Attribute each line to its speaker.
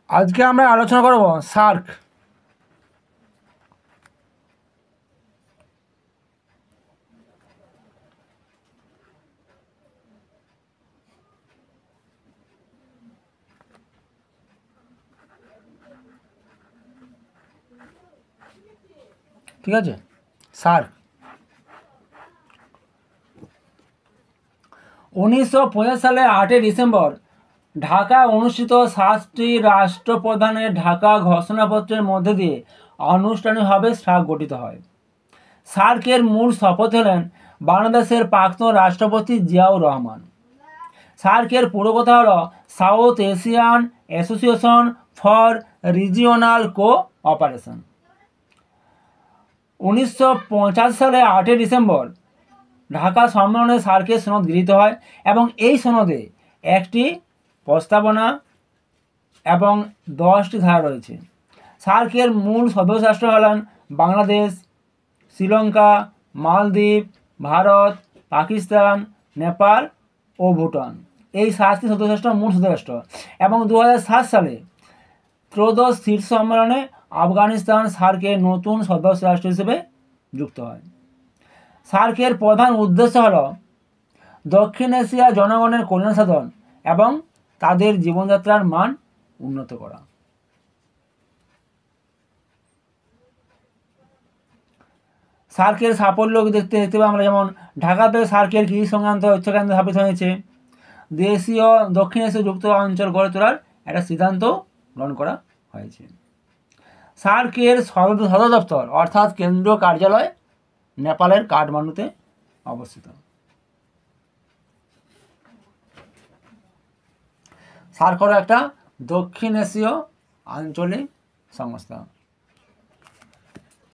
Speaker 1: আজকে আমরা আলোচনা করব সার্ক। ঠিক আছে, সার্ক 1950 সালে 8 ডিসেম্বর ঢাকা অনুষ্ঠিত 7টি রাষ্ট্রপ্রধানের ঢাকা ঘোষণাপত্রের মধ্যে দিয়ে আনুষ্ঠানিকভাবে সার্ক গঠিত হয়। সার্কের মূল শপথ হলেন বাংলাদেশের প্রাক্তন রাষ্ট্রপতি জিয়াউর রহমান। সার্কের পুরো কথা হলো south Asian association for regional cooperation. 1950 সালে 8 ডিসেম্বর ঢাকা সম্মেলনে সার্কের সনদ গৃহীত হয় এবং এই সনদে একটি প্রস্তাবনা এবং 10টি ধারা রয়েছে। সার্কের মূল সদস্য রাষ্ট্র হলেন বাংলাদেশ, শ্রীলঙ্কা, মালদ্বীপ, ভারত, পাকিস্তান, নেপাল ও ভুটান। এই 7টি সদস্য রাষ্ট্র মূল সদস্য রাষ্ট্র। এবং 2007 সালে ত্রয়োদশ শীর্ষ সম্মেলনে আফগানিস্তান সার্কের নতুন সদস্য রাষ্ট্র হিসেবে যুক্ত হয়। সার্কের প্রধান উদ্দেশ্য হল দক্ষিণ এশিয়া জনগণের কল্যাণ সাধন এবং তাদের জীবনযাত্রার মান উন্নত করা। সার্কের সাফল্য দেখতে পাই আমরা, যেমন ঢাকাতে সার্কের কৃষি সংক্রান্ত ঐক্যকেন্দ্র স্থাপিত হয়েছে। দেশীয় দক্ষিণ এশীয় যুক্ত অঞ্চল গড়ে তোলার একটা সিদ্ধান্ত গ্রহণ করা হয়েছে। সার্কের সদর দপ্তর অর্থাৎ কেন্দ্রীয় কার্যালয় নেপালের কাঠমান্ডুতে অবস্থিত। সার্ক হলো একটা দক্ষিণ এশীয় আঞ্চলিক সংস্থা।